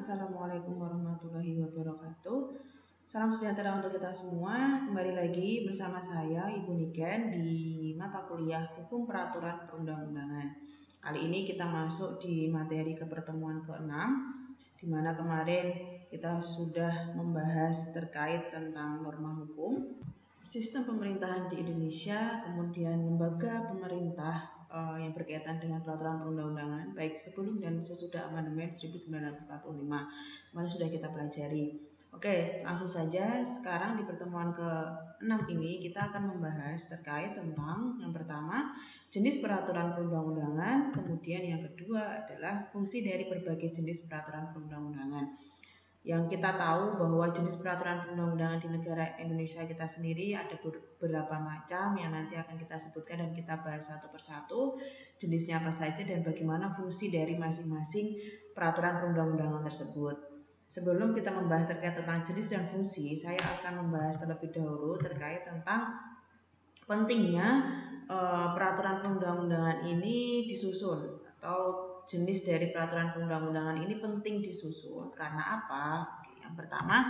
Assalamualaikum warahmatullahi wabarakatuh. Salam sejahtera untuk kita semua. Kembali lagi bersama saya Ibu Niken di mata kuliah Hukum Peraturan Perundang-undangan. Kali ini kita masuk di materi kepertemuan ke-6, di mana kemarin kita sudah membahas terkait tentang norma hukum, sistem pemerintahan di Indonesia, kemudian lembaga pemerintah yang berkaitan dengan peraturan perundang-undangan baik sebelum dan sesudah amandemen 1945. Kemarin sudah kita pelajari. Oke, langsung saja sekarang di pertemuan ke-6 ini kita akan membahas terkait tentang yang pertama jenis peraturan perundang-undangan, kemudian yang kedua adalah fungsi dari berbagai jenis peraturan perundang-undangan. Yang kita tahu bahwa jenis peraturan perundang-undangan di negara Indonesia kita sendiri ada beberapa macam yang nanti akan kita sebutkan dan kita bahas satu persatu jenisnya apa saja dan bagaimana fungsi dari masing-masing peraturan perundang-undangan tersebut. Sebelum kita membahas terkait tentang jenis dan fungsi, saya akan membahas terlebih dahulu terkait tentang pentingnya peraturan perundang-undangan ini disusun atau jenis dari peraturan perundang-undangan ini penting disusun karena apa? Yang pertama,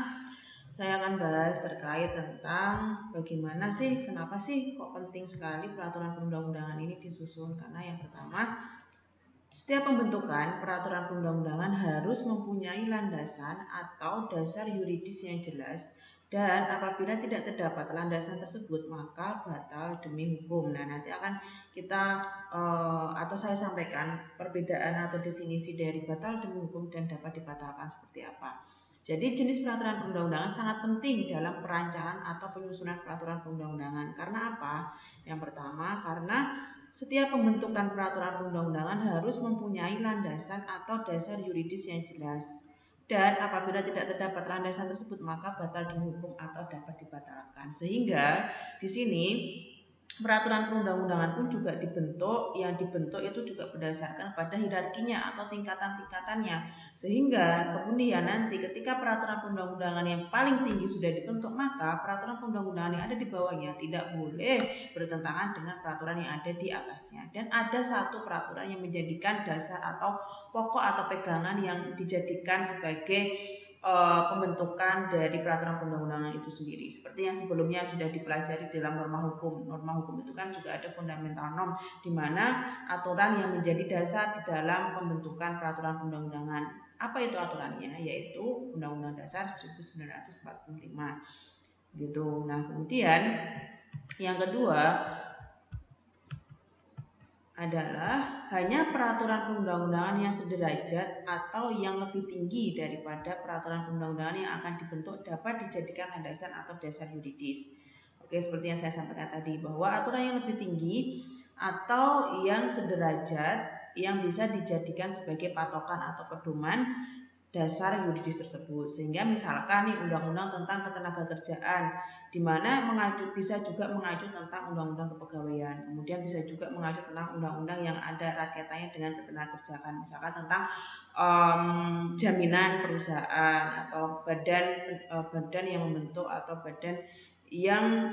saya akan bahas terkait tentang bagaimana sih, kenapa sih kok penting sekali peraturan perundang-undangan ini disusun. Karena yang pertama, setiap pembentukan peraturan perundang-undangan harus mempunyai landasan atau dasar yuridis yang jelas. Dan apabila tidak terdapat landasan tersebut maka batal demi hukum. Nah, nanti akan kita atau saya sampaikan perbedaan atau definisi dari batal demi hukum dan dapat dibatalkan seperti apa. Jadi jenis peraturan perundang-undangan sangat penting dalam perancangan atau penyusunan peraturan perundang-undangan. Karena apa? Yang pertama, karena setiap pembentukan peraturan perundang-undangan harus mempunyai landasan atau dasar yuridis yang jelas. Dan apabila tidak terdapat landasan tersebut maka batal demi hukum atau dapat dibatalkan. Sehingga di sini peraturan perundang-undangan pun juga dibentuk, yang dibentuk itu juga berdasarkan pada hierarkinya atau tingkatan-tingkatannya. Sehingga kemudian nanti ketika peraturan perundang-undangan yang paling tinggi sudah dibentuk, maka peraturan perundang-undangan yang ada di bawahnya tidak boleh bertentangan dengan peraturan yang ada di atasnya. Dan ada satu peraturan yang menjadikan dasar atau pokok atau pegangan yang dijadikan sebagai pembentukan dari peraturan perundang-undangan itu sendiri. Seperti yang sebelumnya sudah dipelajari dalam norma hukum. Norma hukum itu kan juga ada fundamental norm, di mana aturan yang menjadi dasar di dalam pembentukan peraturan perundang-undangan. Apa itu aturannya? Yaitu Undang-Undang Dasar 1945. Gitu. Nah, kemudian yang kedua adalah hanya peraturan perundang-undangan yang sederajat atau yang lebih tinggi daripada peraturan perundang-undangan yang akan dibentuk dapat dijadikan landasan atau dasar yuridis. Oke, seperti yang saya sampaikan tadi bahwa aturan yang lebih tinggi atau yang sederajat yang bisa dijadikan sebagai patokan atau pedoman dasar yuridis tersebut. Sehingga misalkan nih undang-undang tentang ketenagakerjaan, di mana bisa juga mengacu tentang undang-undang kepegawaian. Kemudian bisa juga mengacu tentang undang-undang yang ada kaitannya dengan ketenagakerjaan, misalkan tentang jaminan perusahaan atau badan yang membentuk atau badan yang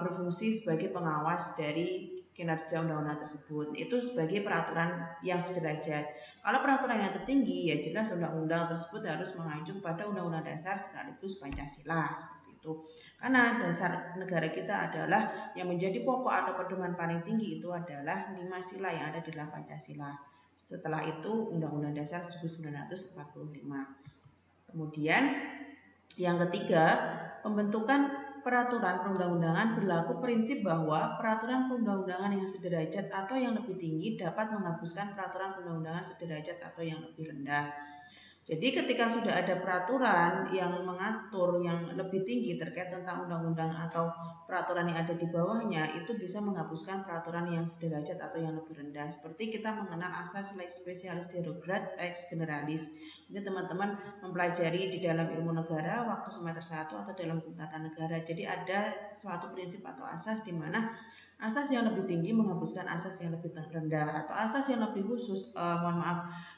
berfungsi sebagai pengawas dari kinerja undang-undang tersebut. Itu sebagai peraturan yang sederajat. Kalau peraturan yang tertinggi, ya jelas undang-undang tersebut harus mengacu pada undang-undang dasar sekaligus Pancasila, seperti itu. Karena dasar negara kita adalah yang menjadi pokok atau pedoman paling tinggi itu adalah 5 sila yang ada di dalam Pancasila. Setelah itu Undang-Undang Dasar 1945. Kemudian yang ketiga, pembentukan peraturan perundang-undangan berlaku prinsip bahwa peraturan perundang-undangan yang sederajat atau yang lebih tinggi dapat menghapuskan peraturan perundang-undangan sederajat atau yang lebih rendah. Jadi ketika sudah ada peraturan yang mengatur yang lebih tinggi terkait tentang undang-undang atau peraturan yang ada di bawahnya, itu bisa menghapuskan peraturan yang sederajat atau yang lebih rendah. Seperti kita mengenal asas lex specialis derogat ex generalis. Ini teman-teman mempelajari di dalam ilmu negara waktu semester 1 atau dalam hukum tata negara. Jadi ada suatu prinsip atau asas di mana asas yang lebih tinggi menghapuskan asas yang lebih rendah, atau asas yang lebih khusus,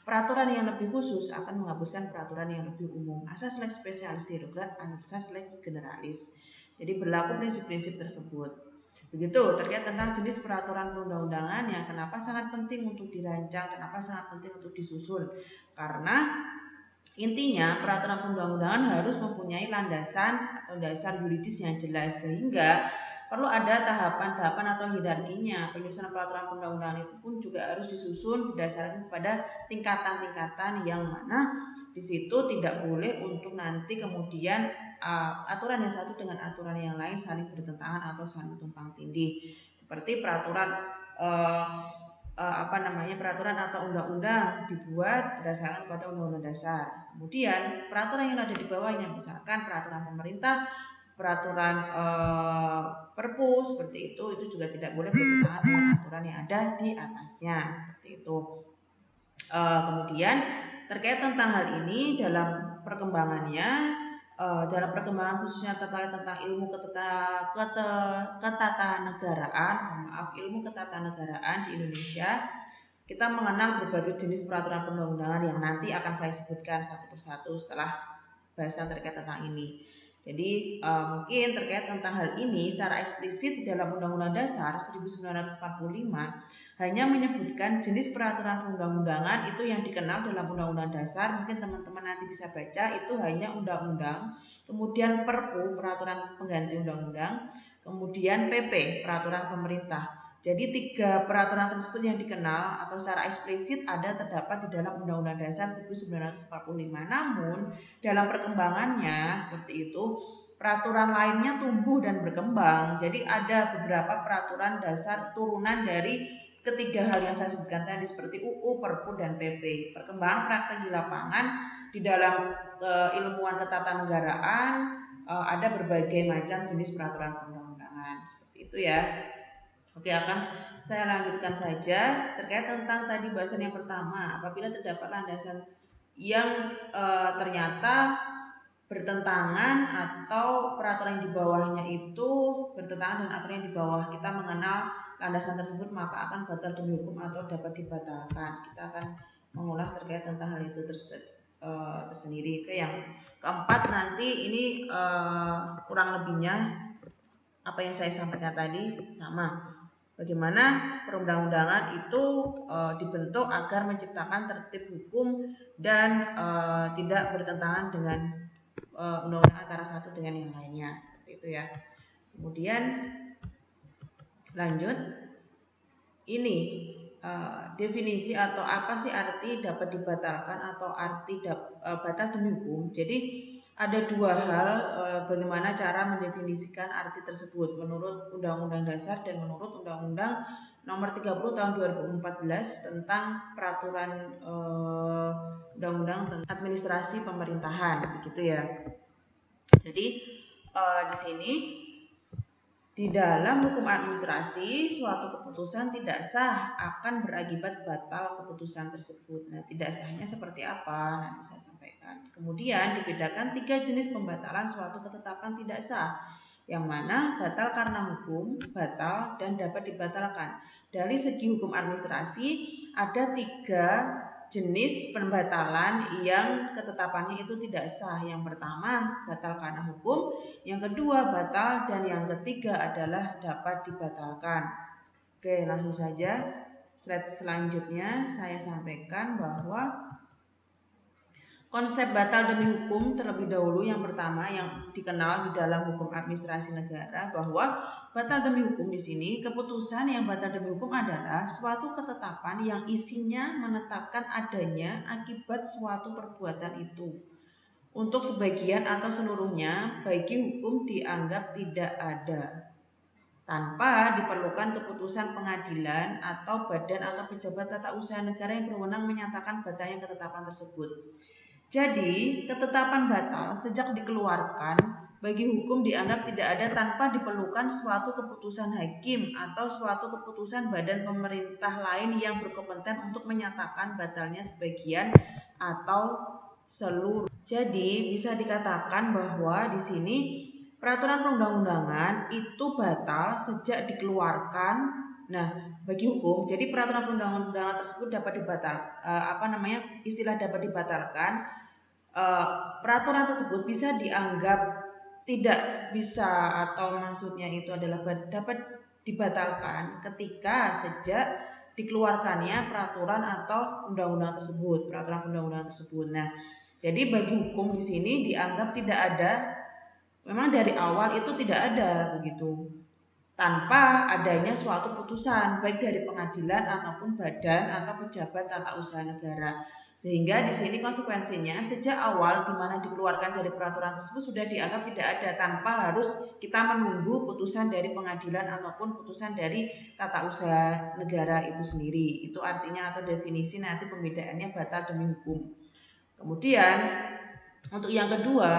peraturan yang lebih khusus akan menghapuskan peraturan yang lebih umum. Asas lex specialis derogat, asas lex generalis. Jadi berlaku prinsip-prinsip tersebut. Begitu terkait tentang jenis peraturan perundang-undangan yang kenapa sangat penting untuk dirancang, kenapa sangat penting untuk disusun. Karena Intinya, peraturan perundang-undangan harus mempunyai landasan atau dasar yuridis yang jelas, sehingga perlu ada tahapan-tahapan atau hierarkinya. Penyusunan peraturan perundang-undangan itu pun juga harus disusun berdasarkan pada tingkatan-tingkatan yang mana di situ tidak boleh untuk nanti kemudian aturan yang satu dengan aturan yang lain saling bertentangan atau saling tumpang tindih. Seperti peraturan peraturan atau undang-undang dibuat berdasarkan pada undang-undang dasar. Kemudian peraturan yang ada di bawahnya, misalkan peraturan pemerintah, peraturan perpu seperti itu juga tidak boleh bertentangan dengan aturan yang ada di atasnya seperti itu. Kemudian terkait tentang hal ini dalam perkembangannya, dalam perkembangan khususnya terkait tentang ilmu ilmu ketatanegaraan di Indonesia, kita mengenal berbagai jenis peraturan perundang-undangan yang nanti akan saya sebutkan satu persatu setelah bahasan terkait tentang ini. Jadi mungkin terkait tentang hal ini secara eksplisit dalam Undang-Undang Dasar 1945 hanya menyebutkan jenis peraturan perundang-undangan itu yang dikenal dalam Undang-Undang Dasar. Mungkin teman-teman nanti bisa baca, itu hanya undang-undang, kemudian Perpu, peraturan pengganti undang-undang, kemudian PP, peraturan pemerintah. Jadi 3 peraturan tersebut yang dikenal atau secara eksplisit terdapat di dalam Undang-Undang Dasar 1945. Namun dalam perkembangannya seperti itu, peraturan lainnya tumbuh dan berkembang. Jadi ada beberapa peraturan dasar turunan dari ketiga hal yang saya sebutkan tadi seperti UU, Perpu, dan PP. Perkembangan praktek di lapangan di dalam ilmuwan ketatanegaraan ada berbagai macam jenis peraturan perundang-undangan seperti itu ya. Oke, akan saya lanjutkan saja terkait tentang tadi bahasan yang pertama. Apabila terdapat landasan yang ternyata bertentangan atau peraturan yang di bawahnya itu bertentangan dengan aturan yang di bawah, kita mengenal landasan tersebut maka akan batal demi hukum atau dapat dibatalkan. Kita akan mengulas terkait tentang hal itu tersendiri. Oke, yang keempat nanti ini kurang lebihnya apa yang saya sampaikan tadi sama. Bagaimana perundang-undangan itu dibentuk agar menciptakan tertib hukum dan tidak bertentangan dengan undang-undang antara satu dengan yang lainnya seperti itu ya. Kemudian lanjut, ini definisi atau apa sih arti dapat dibatalkan atau arti batal demi hukum. Jadi ada dua hal bagaimana cara mendefinisikan arti tersebut menurut Undang-Undang Dasar dan menurut Undang-Undang Nomor 30 Tahun 2014 tentang peraturan Undang-Undang tentang administrasi pemerintahan, begitu ya. Jadi di sini di dalam hukum administrasi, suatu keputusan tidak sah akan berakibat batal keputusan tersebut. Nah, tidak sahnya seperti apa? Nanti saya sampaikan. Kemudian dibedakan 3 jenis pembatalan suatu ketetapan tidak sah, yang mana batal karena hukum, batal, dan dapat dibatalkan. Dari segi hukum administrasi, ada 3 jenis pembatalan yang ketetapannya itu tidak sah. Yang pertama, batal karena hukum, yang kedua batal, dan yang ketiga adalah dapat dibatalkan. Oke, langsung saja slide selanjutnya saya sampaikan bahwa konsep batal demi hukum terlebih dahulu. Yang pertama yang dikenal di dalam hukum administrasi negara bahwa batal demi hukum di sini, keputusan yang batal demi hukum adalah suatu ketetapan yang isinya menetapkan adanya akibat suatu perbuatan itu. Untuk sebagian atau seluruhnya bagi hukum dianggap tidak ada, tanpa diperlukan keputusan pengadilan atau badan atau pejabat tata usaha negara yang berwenang menyatakan batalnya ketetapan tersebut. Jadi, ketetapan batal sejak dikeluarkan bagi hukum dianggap tidak ada tanpa diperlukan suatu keputusan hakim atau suatu keputusan badan pemerintah lain yang berkompeten untuk menyatakan batalnya sebagian atau seluruh. Jadi, bisa dikatakan bahwa di sini peraturan perundang-undangan itu batal sejak dikeluarkan. Nah, bagi hukum, jadi peraturan perundang-undangan tersebut dapat istilah dapat dibatalkan. Peraturan tersebut bisa dianggap tidak bisa atau maksudnya itu adalah dapat dibatalkan ketika sejak dikeluarkannya peraturan atau undang-undang tersebut, peraturan undang-undang tersebut. Nah, Jadi bagi hukum di sini dianggap tidak ada, memang dari awal itu tidak ada begitu, tanpa adanya suatu putusan baik dari pengadilan ataupun badan atau pejabat tata usaha negara. Sehingga di sini konsekuensinya sejak awal di mana dikeluarkan dari peraturan tersebut sudah dianggap tidak ada, tanpa harus kita menunggu putusan dari pengadilan ataupun putusan dari tata usaha negara itu sendiri. Itu artinya atau definisi nanti pembedaannya batal demi hukum. Kemudian untuk yang kedua,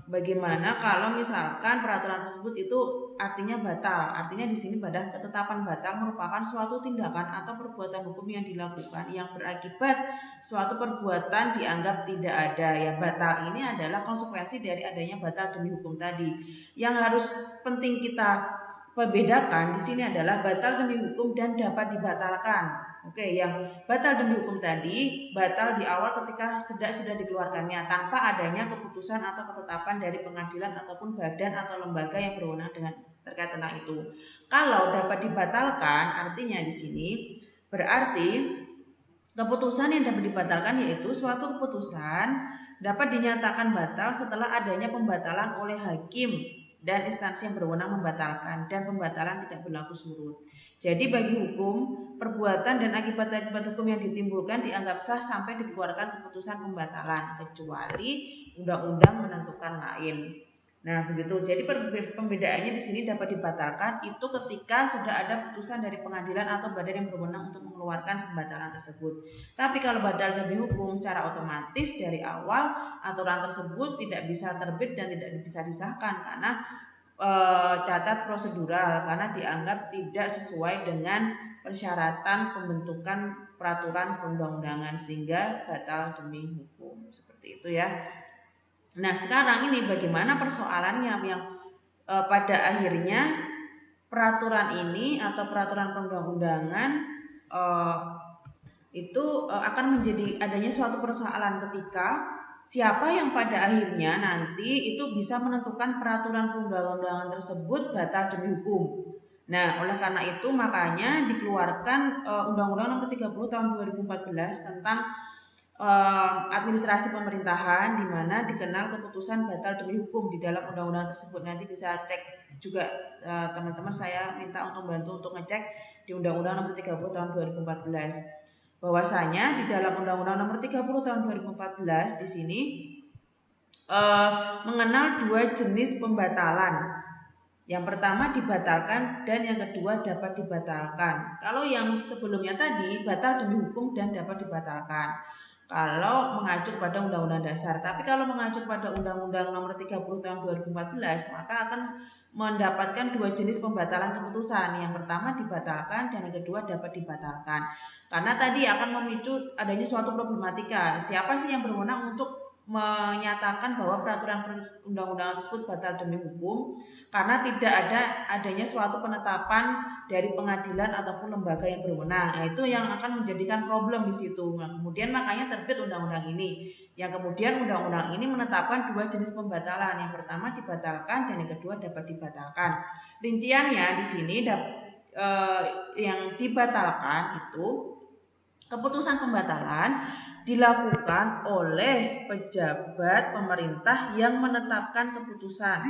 bagaimana kalau misalkan peraturan tersebut itu artinya batal? Artinya di sini pada ketetapan batal merupakan suatu tindakan atau perbuatan hukum yang dilakukan yang berakibat suatu perbuatan dianggap tidak ada. Ya, batal ini adalah konsekuensi dari adanya batal demi hukum tadi. Yang harus penting kita bedakan di sini adalah batal demi hukum dan dapat dibatalkan. Oke, yang batal demi hukum tadi batal di awal ketika sudah dikeluarkannya tanpa adanya keputusan atau ketetapan dari pengadilan ataupun badan atau lembaga yang berwenang dengan terkait tentang itu. Kalau dapat dibatalkan, artinya di sini berarti keputusan yang dapat dibatalkan yaitu suatu keputusan dapat dinyatakan batal setelah adanya pembatalan oleh hakim dan instansi yang berwenang membatalkan dan pembatalan tidak berlaku surut. Jadi bagi hukum, perbuatan dan akibat-akibat hukum yang ditimbulkan dianggap sah sampai dikeluarkan keputusan pembatalan, kecuali undang-undang menentukan lain. Nah, begitu. Jadi pembedaannya di sini dapat dibatalkan itu ketika sudah ada putusan dari pengadilan atau badan yang berwenang untuk mengeluarkan pembatalan tersebut. Tapi kalau batal demi hukum secara otomatis dari awal aturan tersebut tidak bisa terbit dan tidak bisa disahkan karena cacat prosedural, karena dianggap tidak sesuai dengan persyaratan pembentukan peraturan perundang-undangan sehingga batal demi hukum. Seperti itu ya. Nah, sekarang ini bagaimana persoalannya yang pada akhirnya peraturan ini atau peraturan perundang-undangan itu akan menjadi adanya suatu persoalan ketika siapa yang pada akhirnya nanti itu bisa menentukan peraturan perundang-undangan tersebut batal demi hukum. Nah, oleh karena itu makanya dikeluarkan Undang-Undang Nomor 30 Tahun 2014 tentang administrasi pemerintahan, di mana dikenal keputusan batal demi hukum di dalam undang-undang tersebut. Nanti bisa cek juga teman-teman, saya minta untuk bantu untuk ngecek di Undang-Undang Nomor 30 Tahun 2014. Bahwasanya di dalam Undang-Undang Nomor 30 Tahun 2014 di sini mengenal dua jenis pembatalan. Yang pertama dibatalkan dan yang kedua dapat dibatalkan. Kalau yang sebelumnya tadi batal demi hukum dan dapat dibatalkan kalau mengacu pada Undang-Undang Dasar. Tapi kalau mengacu pada Undang-Undang Nomor 30 Tahun 2014, maka akan mendapatkan dua jenis pembatalan keputusan. Yang pertama dibatalkan dan yang kedua dapat dibatalkan. Karena tadi akan memicu adanya suatu problematika. Siapa sih yang berwenang untuk menyatakan bahwa peraturan undang-undangan tersebut batal demi hukum karena tidak adanya suatu penetapan dari pengadilan ataupun lembaga yang berwenang. Nah, itu yang akan menjadikan problem di situ. Nah, kemudian makanya terbit undang-undang ini. Yang kemudian undang-undang ini menetapkan dua jenis pembatalan. Yang pertama dibatalkan dan yang kedua dapat dibatalkan. Rinciannya di sini yang dibatalkan itu keputusan pembatalan dilakukan oleh pejabat pemerintah yang menetapkan keputusan,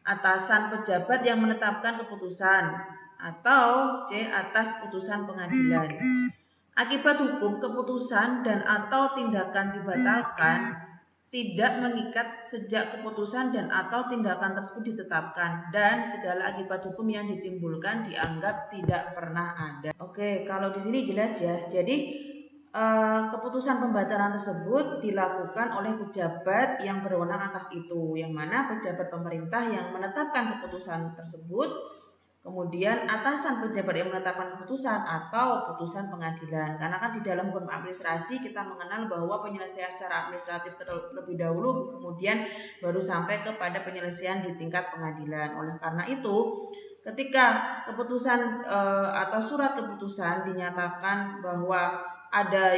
atasan pejabat yang menetapkan keputusan, atau C. atas putusan pengadilan. Akibat hukum, keputusan dan atau tindakan dibatalkan tidak mengikat sejak keputusan dan atau tindakan tersebut ditetapkan dan segala akibat hukum yang ditimbulkan dianggap tidak pernah ada. Oke, kalau di sini jelas ya. Jadi keputusan pembatalan tersebut dilakukan oleh pejabat yang berwenang atas itu, yang mana pejabat pemerintah yang menetapkan keputusan tersebut, kemudian atasan pejabat yang menetapkan keputusan atau putusan pengadilan. Karena kan di dalam hukum administrasi kita mengenal bahwa penyelesaian secara administratif terlebih dahulu, kemudian baru sampai kepada penyelesaian di tingkat pengadilan. Oleh karena itu, ketika keputusan atau surat keputusan dinyatakan bahwa ada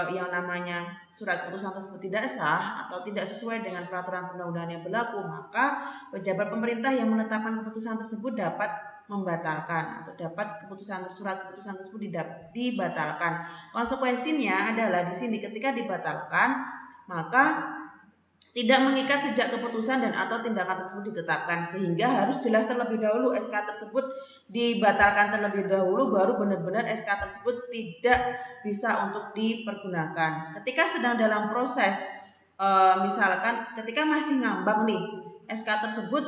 yang namanya surat keputusan tersebut tidak sah atau tidak sesuai dengan peraturan perundang-undangan yang berlaku, maka pejabat pemerintah yang menetapkan keputusan tersebut dapat membatalkan atau dapat surat keputusan tersebut dibatalkan. Konsekuensinya adalah di sini ketika dibatalkan maka tidak mengikat sejak keputusan dan atau tindakan tersebut ditetapkan, sehingga harus jelas terlebih dahulu SK tersebut dibatalkan terlebih dahulu baru benar-benar SK tersebut tidak bisa untuk dipergunakan. Ketika sedang dalam proses misalkan ketika masih ngambang nih SK tersebut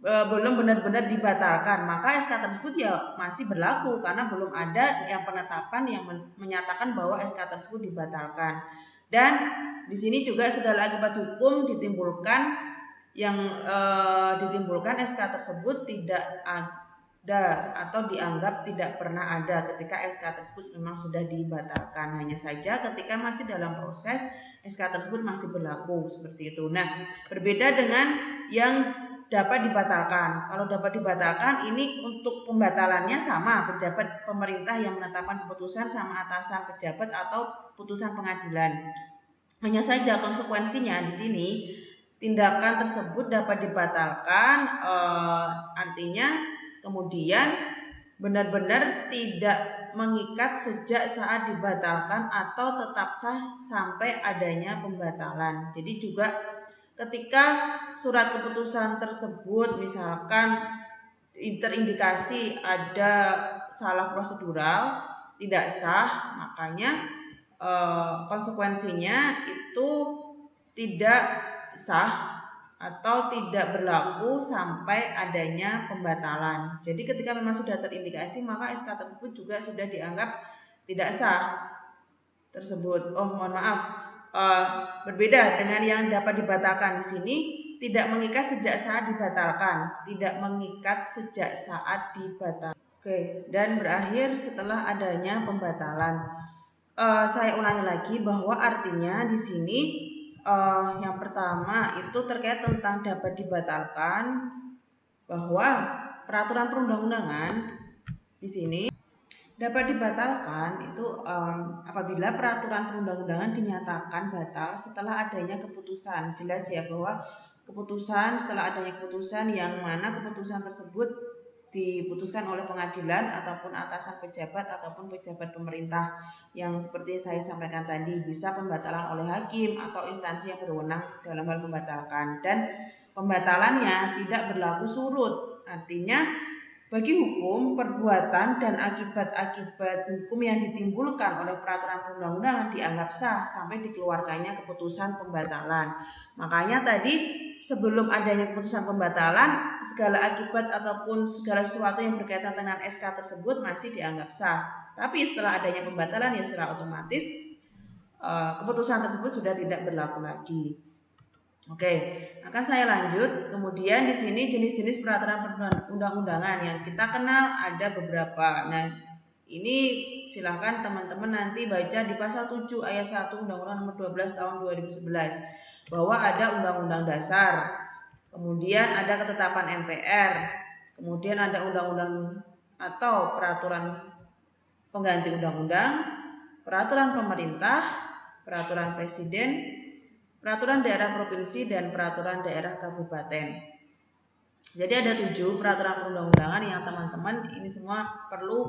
belum benar-benar dibatalkan, maka SK tersebut ya masih berlaku karena belum ada yang penetapan yang menyatakan bahwa SK tersebut dibatalkan. Dan di sini juga segala akibat hukum ditimbulkan yang ditimbulkan SK tersebut tidak ada atau dianggap tidak pernah ada ketika SK tersebut memang sudah dibatalkan. Hanya saja ketika masih dalam proses SK tersebut masih berlaku seperti itu. Nah, berbeda dengan yang dapat dibatalkan. Kalau dapat dibatalkan ini untuk pembatalannya sama pejabat pemerintah yang menetapkan keputusan sama atasan pejabat atau putusan pengadilan. Hanya saja konsekuensinya di sini tindakan tersebut dapat dibatalkan, artinya kemudian benar-benar tidak mengikat sejak saat dibatalkan atau tetap sah sampai adanya pembatalan. Jadi juga ketika surat keputusan tersebut misalkan terindikasi ada salah prosedural, tidak sah, makanya konsekuensinya itu tidak sah atau tidak berlaku sampai adanya pembatalan. Jadi ketika memang sudah terindikasi maka SK tersebut juga sudah dianggap tidak sah tersebut. Mohon maaf, berbeda dengan yang dapat dibatalkan di sini. Tidak mengikat sejak saat dibatalkan, tidak mengikat sejak saat dibatalkan. Oke, dan berakhir setelah adanya pembatalan. Saya ulangi lagi bahwa artinya di sini yang pertama itu terkait tentang dapat dibatalkan, bahwa peraturan perundang-undangan di sini dapat dibatalkan itu apabila peraturan perundang-undangan dinyatakan batal setelah adanya keputusan. Jelas ya bahwa keputusan setelah adanya keputusan yang mana keputusan tersebut diputuskan oleh pengadilan ataupun atasan pejabat ataupun pejabat pemerintah yang seperti saya sampaikan tadi, bisa pembatalan oleh hakim atau instansi yang berwenang dalam hal membatalkan, dan pembatalannya tidak berlaku surut. Artinya bagi hukum, perbuatan dan akibat-akibat hukum yang ditimbulkan oleh peraturan perundang-undangan dianggap sah sampai dikeluarkannya keputusan pembatalan. Makanya tadi sebelum adanya keputusan pembatalan, segala akibat ataupun segala sesuatu yang berkaitan dengan SK tersebut masih dianggap sah. Tapi setelah adanya pembatalan ya secara otomatis keputusan tersebut sudah tidak berlaku lagi. Oke, akan saya lanjut. Kemudian di sini jenis-jenis peraturan perundang-undangan yang kita kenal ada beberapa. Nah, ini silahkan teman-teman nanti baca di pasal 7 ayat 1 Undang-Undang Nomor 12 Tahun 2011 bahwa ada Undang-Undang Dasar, kemudian ada ketetapan MPR, kemudian ada undang-undang atau peraturan pengganti undang-undang, peraturan pemerintah, peraturan presiden, peraturan daerah provinsi, dan peraturan daerah kabupaten. Jadi ada 7 peraturan perundang-undangan yang teman-teman ini semua perlu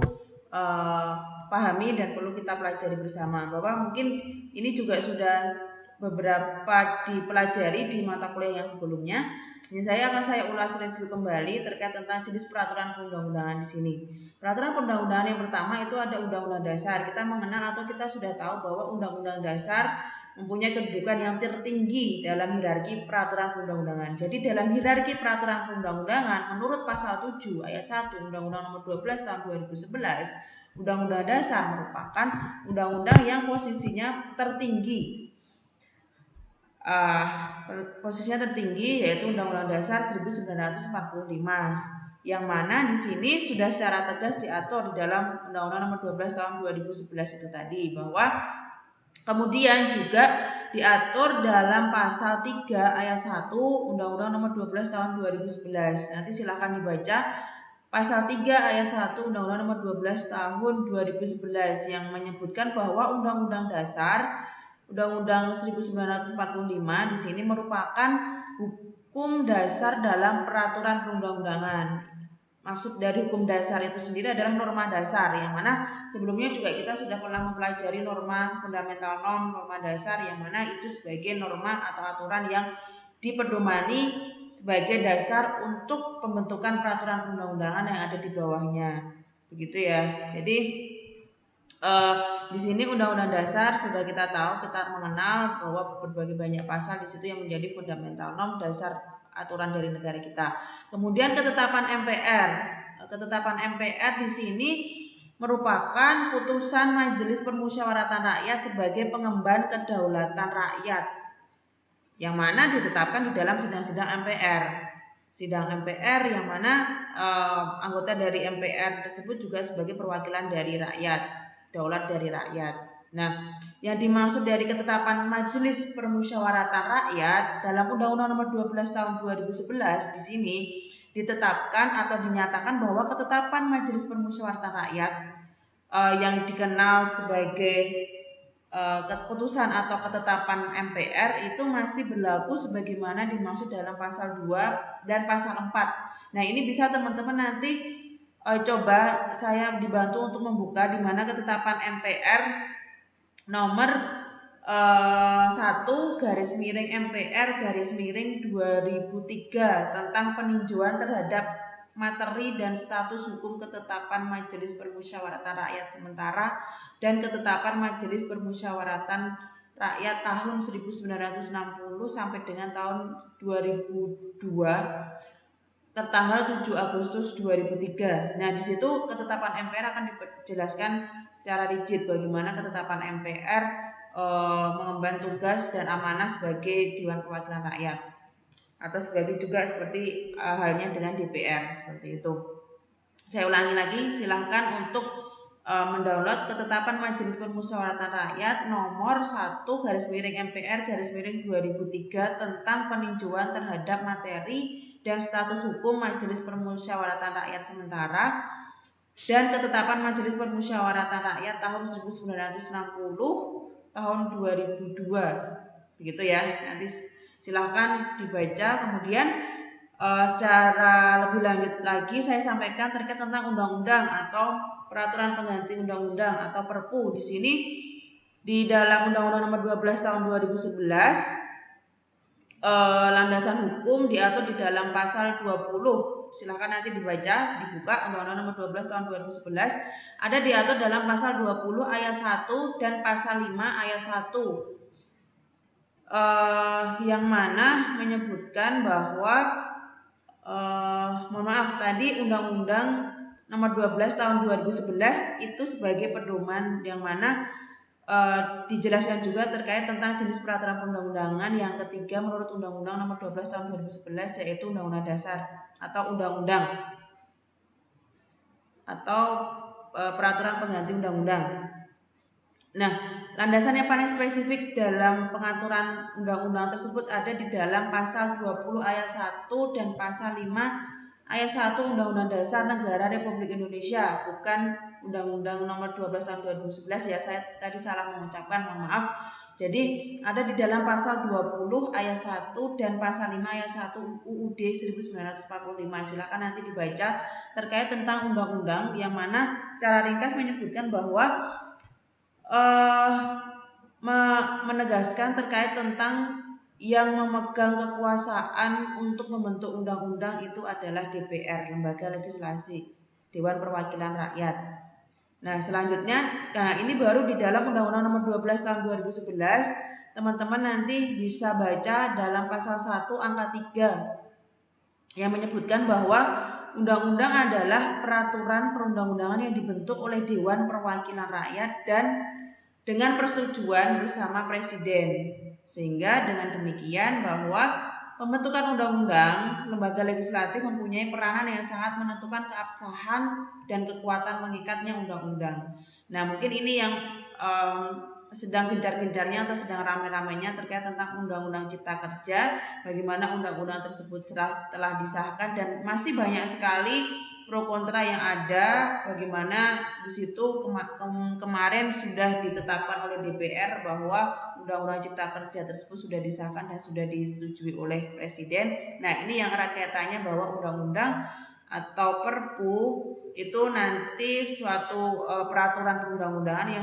pahami dan perlu kita pelajari bersama. Bahwa mungkin ini juga sudah beberapa dipelajari di mata kuliah yang sebelumnya. Ini saya ulas review kembali terkait tentang jenis peraturan perundang-undangan di sini. Peraturan perundang-undangan yang pertama itu ada Undang-Undang Dasar. Kita mengenal atau kita sudah tahu bahwa Undang-Undang Dasar mempunyai kedudukan yang tertinggi dalam hierarki peraturan perundang-undangan. Jadi dalam hierarki peraturan perundang-undangan, menurut pasal 7 ayat 1 Undang-Undang Nomor 12 Tahun 2011, Undang-Undang Dasar merupakan undang-undang yang posisinya tertinggi. Posisinya tertinggi yaitu Undang-Undang Dasar 1945, yang mana di sini sudah secara tegas diatur di dalam Undang-Undang Nomor 12 Tahun 2011 itu tadi, bahwa kemudian juga diatur dalam pasal 3 ayat 1 Undang-Undang Nomor 12 Tahun 2011. Nanti silakan dibaca pasal 3 ayat 1 Undang-Undang Nomor 12 Tahun 2011 yang menyebutkan bahwa Undang-Undang Dasar Undang-Undang 1945 di sini merupakan hukum dasar dalam peraturan perundang-undangan. maksud dari hukum dasar itu sendiri adalah norma dasar, yang mana sebelumnya juga kita sudah pernah mempelajari norma fundamental norm, norma dasar, yang mana itu sebagai norma atau aturan yang dipedomani sebagai dasar untuk pembentukan peraturan perundang-undangan yang ada di bawahnya, begitu ya. Jadi di sini Undang-Undang Dasar sudah kita tahu, kita mengenal bahwa berbagai banyak pasal di situ yang menjadi fundamental norm dasar aturan dari negara kita. Kemudian ketetapan MPR. Ketetapan MPR di sini merupakan putusan Majelis Permusyawaratan Rakyat sebagai pengemban kedaulatan rakyat, yang mana ditetapkan di dalam sidang-sidang MPR. Sidang MPR yang mana anggota dari MPR tersebut juga sebagai perwakilan dari rakyat, daulat dari rakyat. Nah, yang dimaksud dari ketetapan Majelis Permusyawaratan Rakyat dalam Undang-Undang Nomor 12 Tahun 2011 di sini ditetapkan atau dinyatakan bahwa ketetapan Majelis Permusyawaratan Rakyat yang dikenal sebagai keputusan atau ketetapan MPR itu masih berlaku sebagaimana dimaksud dalam pasal 2 dan pasal 4. Nah, ini bisa teman-teman nanti coba saya dibantu untuk membuka di mana ketetapan MPR nomor 1 garis miring MPR garis miring 2003 tentang peninjauan terhadap materi dan status hukum ketetapan Majelis Permusyawaratan Rakyat sementara dan ketetapan Majelis Permusyawaratan Rakyat tahun 1960 sampai dengan tahun 2002 tertanggal 7 Agustus 2003. Nah, di situ ketetapan MPR akan dijelaskan secara rigid bagaimana ketetapan MPR mengemban tugas dan amanah sebagai Dewan Perwakilan Rakyat, atau sebagai juga seperti halnya dengan DPR seperti itu. Saya ulangi lagi, silahkan untuk mendownload ketetapan Majelis Permusyawaratan Rakyat nomor 1 garis miring MPR garis miring 2003 tentang peninjauan terhadap materi dan status hukum Majelis Permusyawaratan Rakyat sementara dan ketetapan Majelis Permusyawaratan Rakyat tahun 1960 tahun 2002, begitu ya. Nanti silahkan dibaca. Kemudian secara lebih lanjut lagi saya sampaikan terkait tentang undang-undang atau peraturan pengganti undang-undang atau Perpu. Di sini di dalam Undang-Undang Nomor 12 Tahun 2011 landasan hukum diatur di dalam pasal 20. Silahkan nanti dibaca, dibuka Undang-Undang Nomor 12 Tahun 2011 ada diatur dalam pasal 20 ayat 1 dan pasal 5 ayat 1 yang mana menyebutkan bahwa mohon maaf tadi Undang-Undang Nomor 12 Tahun 2011 itu sebagai pedoman yang mana dijelaskan juga terkait tentang jenis peraturan perundang-undangan yang ketiga menurut Undang-Undang Nomor 12 Tahun 2011 yaitu Undang-Undang Dasar atau Undang-Undang atau peraturan pengganti undang-undang. Nah, landasan yang paling spesifik dalam pengaturan undang-undang tersebut ada di dalam pasal 20 ayat 1 dan pasal 5 ayat 1 Undang-Undang Dasar Negara Republik Indonesia, bukan Undang-Undang Nomor 12 Tahun 2011 ya, saya tadi salah mengucapkan, mohon maaf. Jadi ada di dalam pasal 20 ayat 1 dan pasal 5 ayat 1 UUD 1945. Silakan nanti dibaca terkait tentang undang-undang yang mana secara ringkas menyebutkan bahwa menegaskan terkait tentang yang memegang kekuasaan untuk membentuk undang-undang itu adalah DPR, Lembaga Legislasi, Dewan Perwakilan Rakyat. Nah, selanjutnya, ini baru di dalam Undang-Undang Nomor 12 Tahun 2011, teman-teman nanti bisa baca dalam pasal 1 angka 3 yang menyebutkan bahwa undang-undang adalah peraturan perundang-undangan yang dibentuk oleh Dewan Perwakilan Rakyat dan dengan persetujuan bersama Presiden. Sehingga dengan demikian bahwa pembentukan undang-undang, lembaga legislatif mempunyai peranan yang sangat menentukan keabsahan dan kekuatan mengikatnya undang-undang. Nah, mungkin ini yang sedang gencar-gencarnya atau sedang ramai-ramainya terkait tentang Undang-Undang Cipta Kerja, bagaimana undang-undang tersebut telah disahkan dan masih banyak sekali pro kontra yang ada, bagaimana di situ kemarin sudah ditetapkan oleh DPR bahwa Undang-Undang Cipta Kerja tersebut sudah disahkan dan sudah disetujui oleh Presiden. Nah, ini yang erat kaitannya bahwa undang-undang atau Perpu itu nanti suatu peraturan perundang-undangan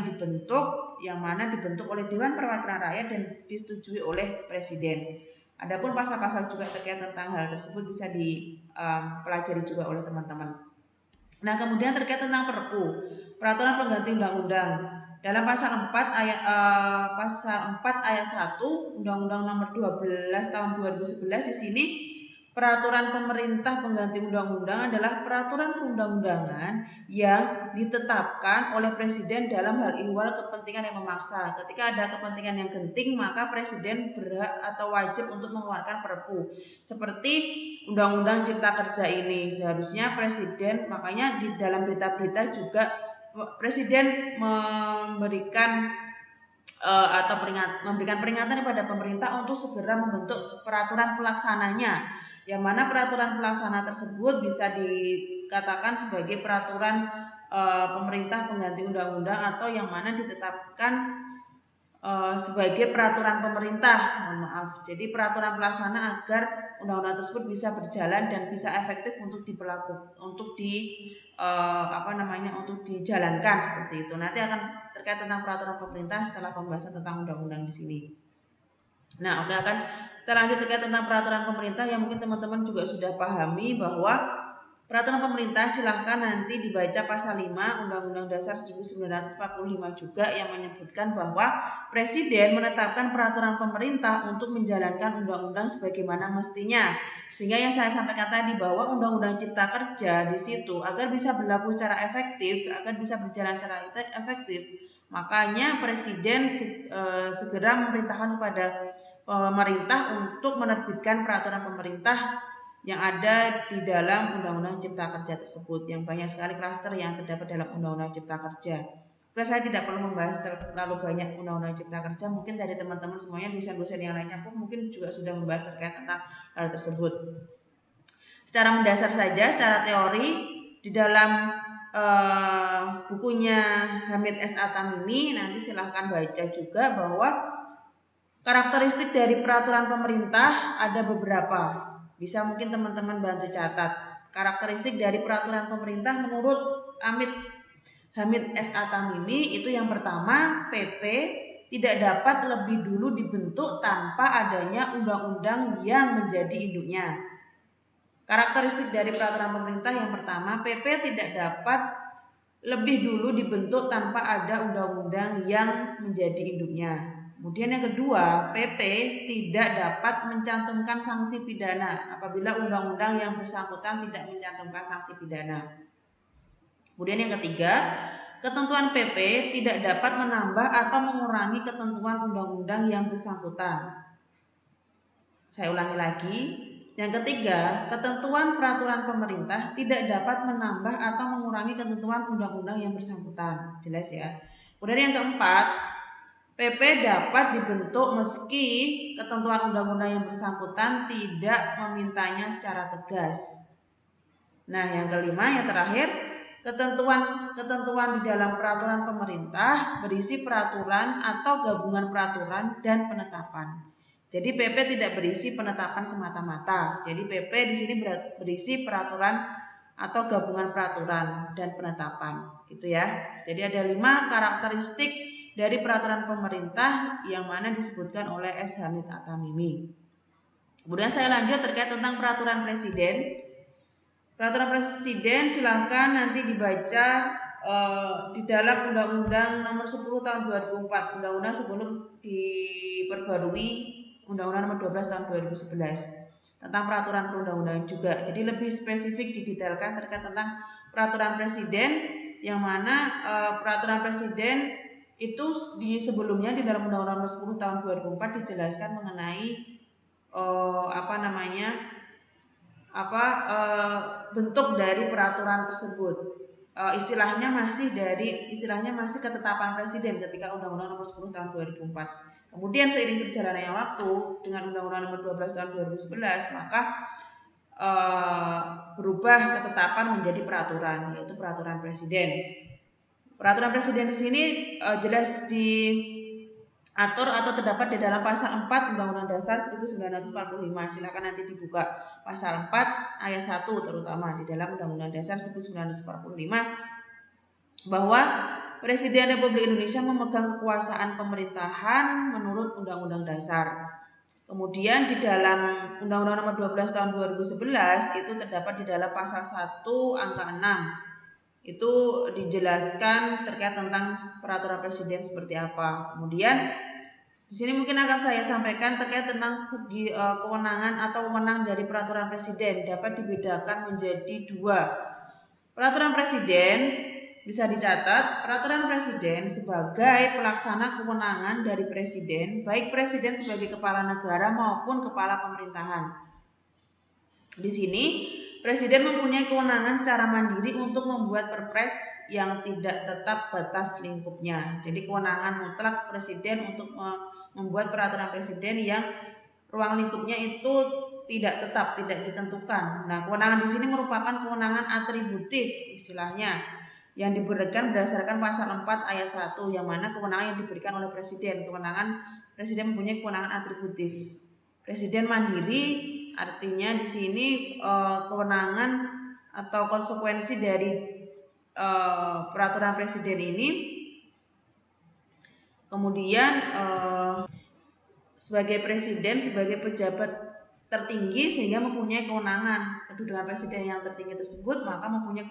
yang mana dibentuk oleh Dewan Perwakilan Rakyat dan disetujui oleh Presiden. Adapun pasal-pasal juga terkait tentang hal tersebut bisa dipelajari juga oleh teman-teman. Nah, kemudian terkait tentang Perpu, peraturan pengganti undang-undang. Dalam pasal 4 ayat 1 Undang-Undang Nomor 12 Tahun 2011 di sini peraturan pemerintah pengganti undang-undang adalah peraturan perundang-undangan yang ditetapkan oleh Presiden dalam hal ihwal kepentingan yang memaksa. Ketika ada kepentingan yang genting, maka Presiden berhak atau wajib untuk mengeluarkan Perpu. Seperti Undang-Undang Cipta Kerja ini, seharusnya Presiden, makanya di dalam berita-berita juga Presiden memberikan memberikan peringatan kepada pemerintah untuk segera membentuk peraturan pelaksananya, yang mana peraturan pelaksana tersebut bisa dikatakan sebagai peraturan pemerintah pengganti undang-undang atau yang mana ditetapkan sebagai peraturan pemerintah. Jadi peraturan pelaksana agar undang-undang tersebut bisa berjalan dan bisa efektif untuk dijalankan seperti itu. Nanti akan terkait tentang peraturan pemerintah setelah pembahasan tentang undang-undang di sini. Nah, oke, akan kita lanjut terkait tentang peraturan pemerintah yang mungkin teman-teman juga sudah pahami bahwa peraturan pemerintah silahkan nanti dibaca pasal 5 Undang-Undang Dasar 1945 juga yang menyebutkan bahwa Presiden menetapkan peraturan pemerintah untuk menjalankan undang-undang sebagaimana mestinya. Sehingga yang saya sampaikan tadi bahwa Undang-Undang Cipta Kerja di situ agar bisa berlaku secara efektif, agar bisa berjalan secara efektif, makanya Presiden segera memerintahkan kepada pemerintah untuk menerbitkan peraturan pemerintah yang ada di dalam Undang-Undang Cipta Kerja tersebut, yang banyak sekali klaster yang terdapat dalam Undang-Undang Cipta Kerja. Oke, saya tidak perlu membahas terlalu banyak Undang-Undang Cipta Kerja, mungkin dari teman-teman semuanya, dosen-dosen yang lainnya pun mungkin juga sudah membahas terkait tentang hal tersebut. Secara mendasar saja, secara teori, di dalam bukunya Hamid S. Atamimi, nanti silahkan baca juga bahwa karakteristik dari peraturan pemerintah ada beberapa. Bisa mungkin teman-teman bantu catat. Karakteristik dari peraturan pemerintah menurut Hamid S. Atamimi itu yang pertama, PP tidak dapat lebih dulu dibentuk tanpa adanya undang-undang yang menjadi induknya. Karakteristik dari peraturan pemerintah yang pertama, PP tidak dapat lebih dulu dibentuk tanpa ada undang-undang yang menjadi induknya. Kemudian yang kedua, PP tidak dapat mencantumkan sanksi pidana apabila undang-undang yang bersangkutan tidak mencantumkan sanksi pidana. Kemudian yang ketiga, ketentuan PP tidak dapat menambah atau mengurangi ketentuan undang-undang yang bersangkutan. Saya ulangi lagi. Yang ketiga, ketentuan peraturan pemerintah tidak dapat menambah atau mengurangi ketentuan undang-undang yang bersangkutan. Jelas ya. Kemudian yang keempat, PP dapat dibentuk meski ketentuan undang-undang yang bersangkutan tidak memintanya secara tegas. Nah, yang kelima, yang terakhir, ketentuan di dalam peraturan pemerintah berisi peraturan atau gabungan peraturan dan penetapan. Jadi PP tidak berisi penetapan semata-mata. Jadi PP di sini berisi peraturan atau gabungan peraturan dan penetapan, gitu ya. Jadi ada 5 karakteristik dari peraturan pemerintah yang mana disebutkan oleh S. Hamid Atamimi. Kemudian saya lanjut terkait tentang peraturan presiden. Peraturan presiden silahkan nanti dibaca di dalam Undang-Undang Nomor 10 Tahun 2004, Undang-Undang sebelum diperbarui Undang-Undang Nomor 12 Tahun 2011 tentang peraturan perundang-undangan juga. Jadi lebih spesifik didetailkan terkait tentang peraturan presiden, yang mana peraturan presiden itu sebelumnya di dalam Undang-Undang Nomor 10 Tahun 2004 dijelaskan mengenai bentuk dari peraturan tersebut. Istilahnya masih ketetapan presiden ketika Undang-Undang Nomor 10 Tahun 2004. Kemudian seiring berjalannya waktu dengan Undang-Undang Nomor 12 Tahun 2011, maka berubah ketetapan menjadi peraturan, yaitu peraturan presiden. Peraturan presiden di sini jelas atur atau terdapat di dalam pasal 4 Undang-Undang Dasar 1945. Silakan nanti dibuka pasal 4 ayat 1 terutama di dalam Undang-Undang Dasar 1945 bahwa Presiden Republik Indonesia memegang kekuasaan pemerintahan menurut Undang-Undang Dasar. Kemudian di dalam Undang-Undang Nomor 12 Tahun 2011 itu terdapat di dalam pasal 1 angka 6. Itu dijelaskan terkait tentang peraturan presiden seperti apa. Kemudian di sini mungkin akan saya sampaikan terkait tentang segi kewenangan atau wewenang dari peraturan presiden dapat dibedakan menjadi dua. Peraturan presiden bisa dicatat, peraturan presiden sebagai pelaksana kewenangan dari presiden, baik presiden sebagai kepala negara maupun kepala pemerintahan. Di sini presiden mempunyai kewenangan secara mandiri untuk membuat perpres yang tidak tetap batas lingkupnya. Jadi kewenangan mutlak presiden untuk membuat peraturan presiden yang ruang lingkupnya itu tidak tetap, tidak ditentukan. Nah, kewenangan di sini merupakan kewenangan atributif istilahnya yang diberikan berdasarkan pasal 4 ayat 1 yang mana kewenangan yang diberikan oleh presiden. Kewenangan presiden mempunyai kewenangan atributif. Presiden mandiri artinya di sini kewenangan atau konsekuensi dari peraturan presiden ini. Kemudian sebagai presiden, sebagai pejabat tertinggi sehingga mempunyai kewenangan. Kedudukan presiden yang tertinggi tersebut maka mempunyai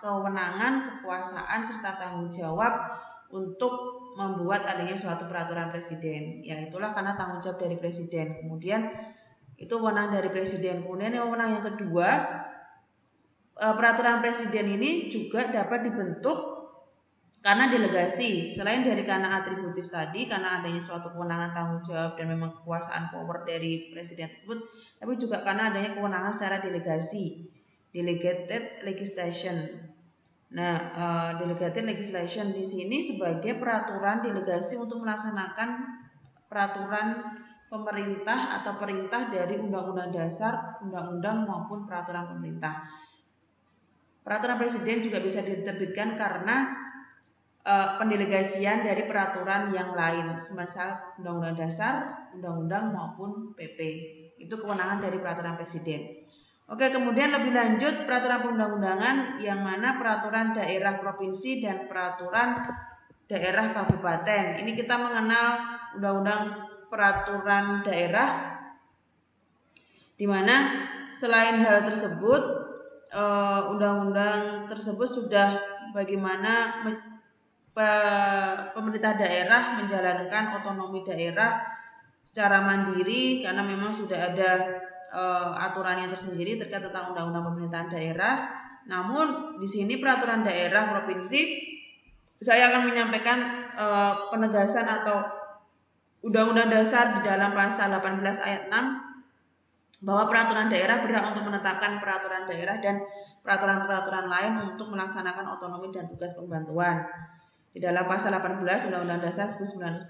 kewenangan, kekuasaan serta tanggung jawab untuk membuat adanya suatu peraturan presiden. Ya itulah karena tanggung jawab dari presiden. Kemudian itu wewenang dari presiden. Kemudian wewenang yang kedua, peraturan presiden ini juga dapat dibentuk karena delegasi. Selain dari karena atributif tadi, karena adanya suatu kewenangan tanggung jawab dan memang kekuasaan power dari presiden tersebut, tapi juga karena adanya kewenangan secara delegasi, delegated legislation. Nah, delegated legislation di sini sebagai peraturan delegasi untuk melaksanakan peraturan pemerintah atau perintah dari undang-undang dasar, undang-undang maupun peraturan pemerintah. Peraturan presiden juga bisa diterbitkan karena pendelegasian dari peraturan yang lain, semisal undang-undang dasar, undang-undang maupun PP. Itu kewenangan dari peraturan presiden. Oke, kemudian lebih lanjut peraturan perundang-undangan yang mana peraturan daerah provinsi dan peraturan daerah kabupaten. Ini kita mengenal undang-undang peraturan daerah, di mana selain hal tersebut undang-undang tersebut sudah bagaimana pemerintah daerah menjalankan otonomi daerah secara mandiri karena memang sudah ada aturannya tersendiri terkait tentang undang-undang pemerintahan daerah. Namun di sini peraturan daerah provinsi saya akan menyampaikan penegasan atau Undang-Undang Dasar di dalam pasal 18 ayat 6 bahwa peraturan daerah berhak untuk menetapkan peraturan daerah dan peraturan-peraturan lain untuk melaksanakan otonomi dan tugas pembantuan. Di dalam pasal 18 Undang-Undang Dasar 1945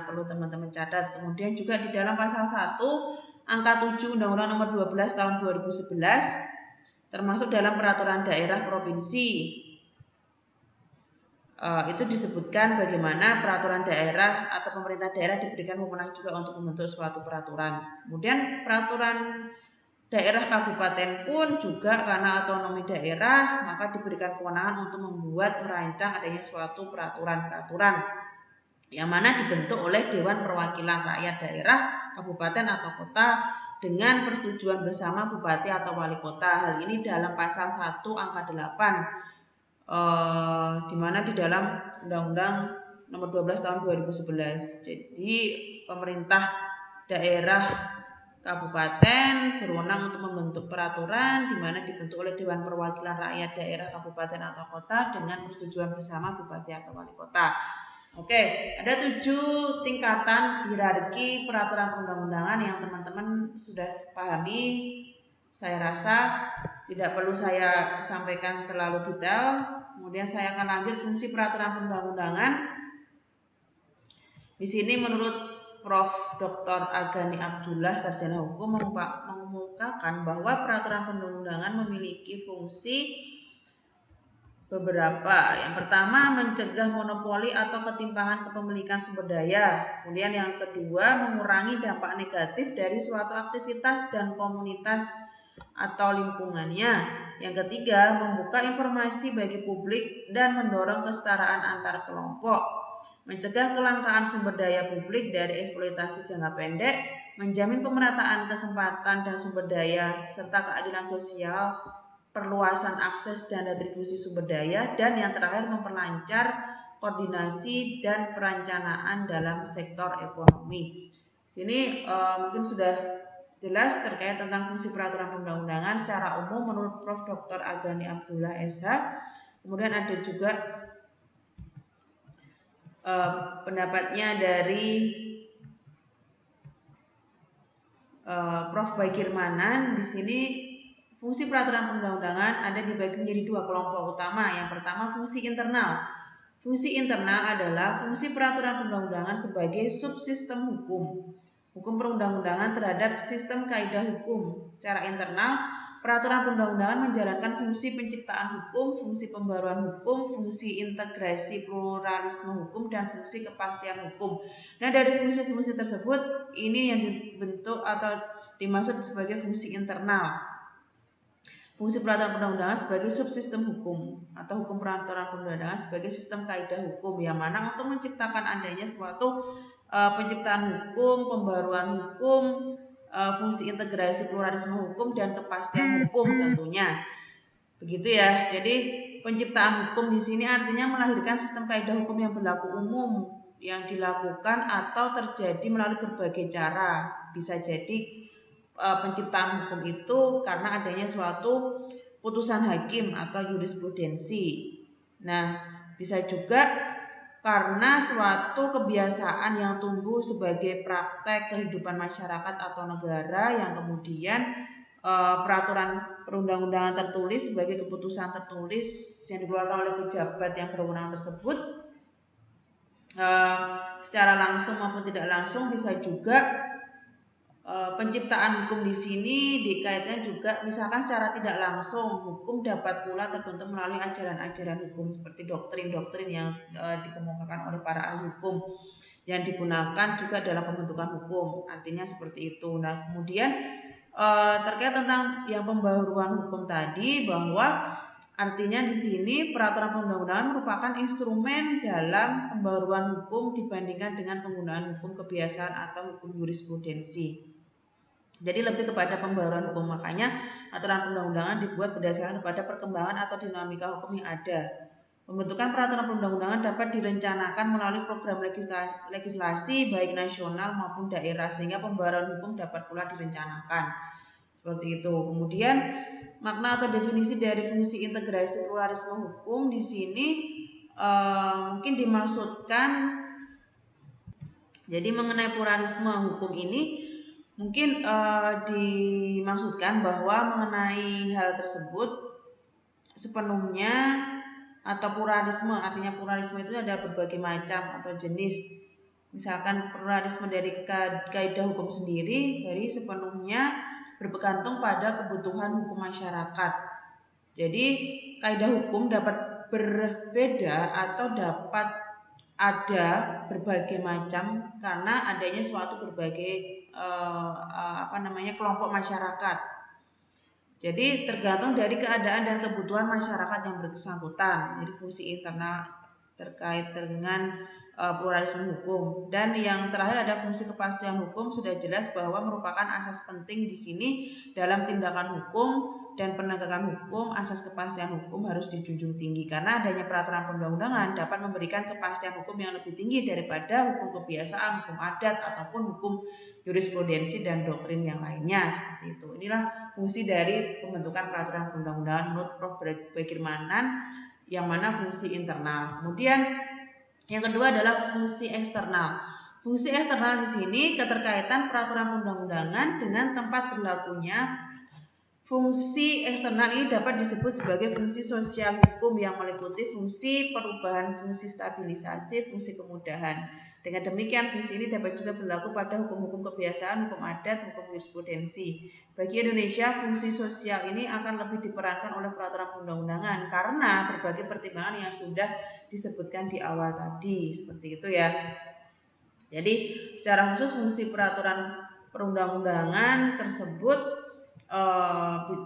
perlu teman-teman catat. Kemudian juga di dalam pasal 1 angka 7 Undang-Undang Nomor 12 Tahun 2011 termasuk dalam peraturan daerah provinsi. Itu disebutkan bagaimana peraturan daerah atau pemerintah daerah diberikan wewenang juga untuk membentuk suatu peraturan. Kemudian peraturan daerah kabupaten pun juga karena otonomi daerah maka diberikan kewenangan untuk membuat merancang adanya suatu peraturan-peraturan yang mana dibentuk oleh Dewan Perwakilan Rakyat Daerah, Kabupaten atau Kota dengan persetujuan bersama Bupati atau Wali Kota. Hal ini dalam pasal 1 angka 8 di mana di dalam Undang-Undang Nomor 12 Tahun 2011. Jadi pemerintah daerah kabupaten berwenang untuk membentuk peraturan di mana dibentuk oleh Dewan Perwakilan Rakyat Daerah Kabupaten atau Kota dengan persetujuan bersama Bupati atau Wali Kota. Oke, ada 7 tingkatan hierarki peraturan perundang-undangan yang teman-teman sudah pahami. Saya rasa tidak perlu saya sampaikan terlalu detail. Kemudian saya akan lanjut fungsi peraturan perundang-undangan. Di sini menurut Prof. Dr. Agani Abdullah, Sarjana Hukum, mengemukakan bahwa peraturan perundang-undangan memiliki fungsi beberapa. Yang pertama, mencegah monopoli atau ketimpangan kepemilikan sumber daya. Kemudian yang kedua, mengurangi dampak negatif dari suatu aktivitas dan komunitas atau lingkungannya. Yang ketiga, membuka informasi bagi publik dan mendorong kesetaraan antar kelompok. Mencegah kelangkaan sumber daya publik dari eksploitasi jangka pendek, menjamin pemerataan kesempatan dan sumber daya, serta keadilan sosial, perluasan akses dan distribusi sumber daya, dan yang terakhir memperlancar koordinasi dan perencanaan dalam sektor ekonomi. Sini mungkin sudah jelas terkait tentang fungsi peraturan perundang-undangan secara umum menurut Prof. Dr. Agani Abdullah SH. Kemudian ada juga pendapatnya dari Prof. Bagirmanan. Di sini fungsi peraturan perundang-undangan ada dibagi menjadi dua kelompok utama. Yang pertama, fungsi internal. Fungsi internal adalah fungsi peraturan perundang-undangan sebagai subsistem hukum perundang-undangan terhadap sistem kaidah hukum. Secara internal, peraturan perundang-undangan menjalankan fungsi penciptaan hukum, fungsi pembaruan hukum, fungsi integrasi pluralisme hukum, dan fungsi kepastian hukum. Nah, dari fungsi-fungsi tersebut, ini yang dibentuk atau dimaksud sebagai fungsi internal. Fungsi peraturan perundang-undangan sebagai subsistem hukum atau hukum peraturan perundang-undangan sebagai sistem kaidah hukum yang mana untuk menciptakan adanya suatu penciptaan hukum, pembaruan hukum, fungsi integrasi pluralisme hukum dan kepastian hukum tentunya. Begitu ya. Jadi penciptaan hukum di sini artinya melahirkan sistem kaidah hukum yang berlaku umum yang dilakukan atau terjadi melalui berbagai cara. Bisa jadi penciptaan hukum itu karena adanya suatu putusan hakim atau jurisprudensi. Nah, bisa juga karena suatu kebiasaan yang tumbuh sebagai praktek kehidupan masyarakat atau negara yang kemudian peraturan perundang-undangan tertulis sebagai keputusan tertulis yang dikeluarkan oleh pejabat yang berwenang tersebut secara langsung maupun tidak langsung. Bisa juga penciptaan hukum di sini dikaitkan juga misalkan secara tidak langsung hukum dapat pula terbentuk melalui ajaran-ajaran hukum seperti doktrin-doktrin yang dikemukakan oleh para ahli hukum yang digunakan juga dalam pembentukan hukum, artinya seperti itu. Nah, kemudian terkait tentang yang pembaruan hukum tadi, bahwa artinya di sini peraturan perundang-undangan merupakan instrumen dalam pembaruan hukum dibandingkan dengan penggunaan hukum kebiasaan atau hukum jurisprudensi. Jadi lebih kepada pembaruan hukum, makanya aturan perundang-undangan dibuat berdasarkan pada perkembangan atau dinamika hukum yang ada. Pembentukan peraturan perundang-undangan dapat direncanakan melalui program legislasi baik nasional maupun daerah, sehingga pembaruan hukum dapat pula direncanakan. Seperti itu. Kemudian makna atau definisi dari fungsi integrasi pluralisme hukum di sini mungkin dimaksudkan, jadi mengenai pluralisme hukum ini mungkin dimaksudkan bahwa mengenai hal tersebut sepenuhnya atau pluralisme, artinya pluralisme itu ada berbagai macam atau jenis. Misalkan pluralisme dari kaidah hukum sendiri dari sepenuhnya bergantung pada kebutuhan hukum masyarakat. Jadi kaidah hukum dapat berbeda atau dapat ada berbagai macam karena adanya suatu berbagai kelompok masyarakat. Jadi tergantung dari keadaan dan kebutuhan masyarakat yang bersangkutan. Jadi fungsi internal terkait dengan pluralisme hukum. Dan yang terakhir ada fungsi kepastian hukum. Sudah jelas bahwa merupakan asas penting di sini dalam tindakan hukum dan penegakan hukum. Asas kepastian hukum harus dijunjung tinggi karena adanya peraturan perundang-undangan dapat memberikan kepastian hukum yang lebih tinggi daripada hukum kebiasaan, hukum adat ataupun hukum jurisprudensi dan doktrin yang lainnya. Seperti itu. Inilah fungsi dari pembentukan peraturan perundang-undangan menurut Prof. Bagirmanan, yang mana fungsi internal. Kemudian yang kedua adalah fungsi eksternal. Fungsi eksternal di sini keterkaitan peraturan perundang-undangan dengan tempat berlakunya. Fungsi eksternal ini dapat disebut sebagai fungsi sosial hukum yang meliputi fungsi perubahan, fungsi stabilisasi, fungsi kemudahan. Dengan demikian, fungsi ini dapat juga berlaku pada hukum-hukum kebiasaan, hukum adat, hukum jurisprudensi. Bagi Indonesia, fungsi sosial ini akan lebih diperankan oleh peraturan perundang-undangan karena berbagai pertimbangan yang sudah disebutkan di awal tadi, seperti itu ya. Jadi, secara khusus fungsi peraturan perundang-undangan tersebut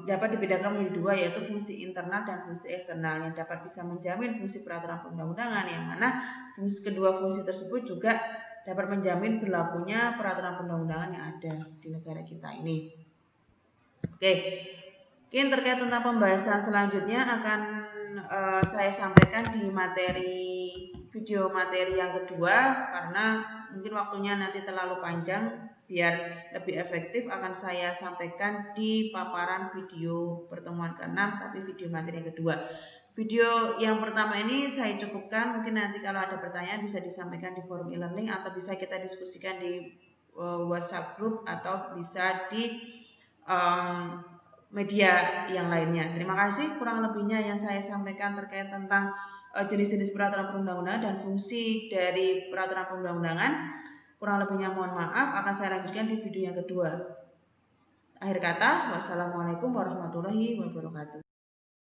dapat dibedakan menjadi dua, yaitu fungsi internal dan fungsi eksternal yang dapat bisa menjamin fungsi peraturan perundang-undangan, yang mana kedua fungsi tersebut juga dapat menjamin berlakunya peraturan perundang-undangan yang ada di negara kita ini. Oke, mungkin terkait tentang pembahasan selanjutnya akan saya sampaikan di video materi yang kedua, karena mungkin waktunya nanti terlalu panjang. Biar lebih efektif akan saya sampaikan di paparan video pertemuan ke-6, tapi video materi yang kedua. Video yang pertama ini saya cukupkan, mungkin nanti kalau ada pertanyaan bisa disampaikan di forum e-learning atau bisa kita diskusikan di WhatsApp group atau bisa di media yang lainnya. Terima kasih, kurang lebihnya yang saya sampaikan terkait tentang jenis-jenis peraturan perundang-undangan dan fungsi dari peraturan perundang-undangan. Kurang lebihnya mohon maaf, akan saya lanjutkan di video yang kedua. Akhir kata, wassalamualaikum warahmatullahi wabarakatuh.